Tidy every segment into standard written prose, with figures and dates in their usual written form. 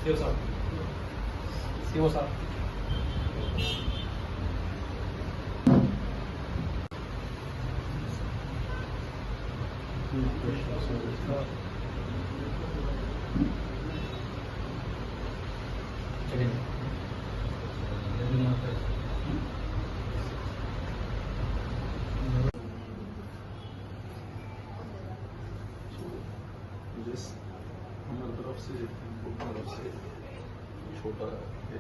CO साहब हमारी तरफ से छोटा है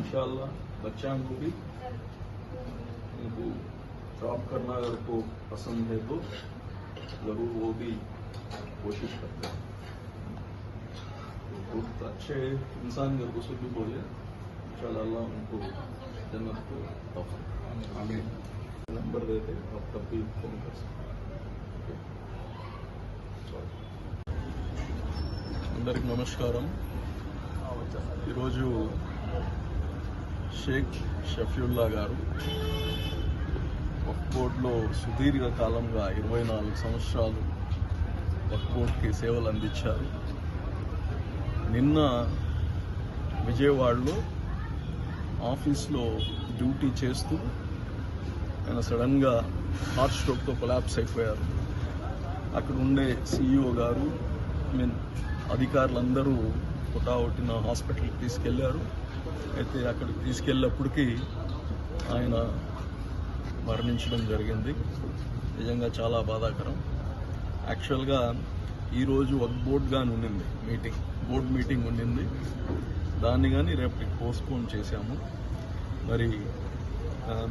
इंशाल्लाह बच्चा को भी उनको जॉब करना अगर को पसंद है तो जरूर वो भी कोशिश करते हैं। बहुत अच्छे इंसान के कुछ भी बोले इंशाल्लाह उनको जन्नत को तौफीक आमीन। नंबर देते आप तब भी फोन कर सकते। అందరికి నమస్కారం। ఈరోజు షేక్ షఫీవుల్లా గారు వక్ఫ్ బోర్డులో సుదీర్ఘ కాలంగా 24 సంవత్సరాలు వక్ఫ్ బోర్డుకి సేవలు అందించారు. నిన్న విజయవాడలో ఆఫీస్లో డ్యూటీ చేస్తూ ఆయన సడన్గా హార్ట్ స్ట్రోక్తో కొలాప్స్ అయిపోయారు. అక్కడ ఉండే CEO గారు అధికారులందరూ పుటావుటిన హాస్పిటల్కి తీసుకెళ్లారు. అయితే అక్కడికి తీసుకెళ్ళినప్పటికీ ఆయన మరణించడం జరిగింది. నిజంగా చాలా బాధాకరం. యాక్చువల్గా ఈరోజు వక్ఫ్ బోర్డు కానీ ఉండింది బోర్డు మీటింగ్ ఉండింది. దాన్ని కానీ రేపటికి పోస్ట్పోన్ చేశాము. మరి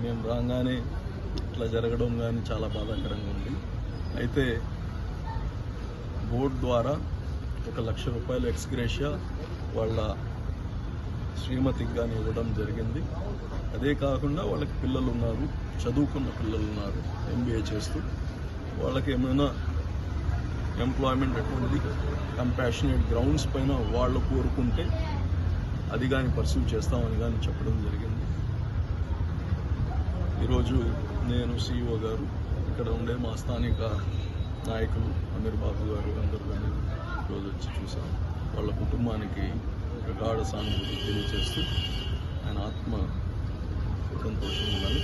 మేము రాగానే ఇట్లా జరగడం కానీ చాలా బాధాకరంగా ఉంది. అయితే బోర్డు ద్వారా 1 లక్ష రూపాయలు ఎక్స్గ్రేషియా వాళ్ళ శ్రీమతికి కానీ ఇవ్వడం జరిగింది. అదే కాకుండా వాళ్ళకి పిల్లలు ఉన్నారు, చదువుకున్న పిల్లలు ఉన్నారు MBA చేస్తూ. వాళ్ళకి ఏమైనా ఎంప్లాయ్మెంట్ అటువంటి కంపాషనేట్ గ్రౌండ్స్ పైన వాళ్ళు కోరుకుంటే అది కానీ పర్సూ చేస్తామని కానీ చెప్పడం జరిగింది. ఈరోజు నేను CEO గారు ఇక్కడ ఉండే మా స్థానిక నాయకులు అమీర్ బాబు గారు అందరూ కానీ రోజు వచ్చి చూసాం. వాళ్ళ కుటుంబానికి గాఢ సానుభూతి తెలియజేస్తూ ఆయన ఆత్మ సంతోషంగా ఉండాలి.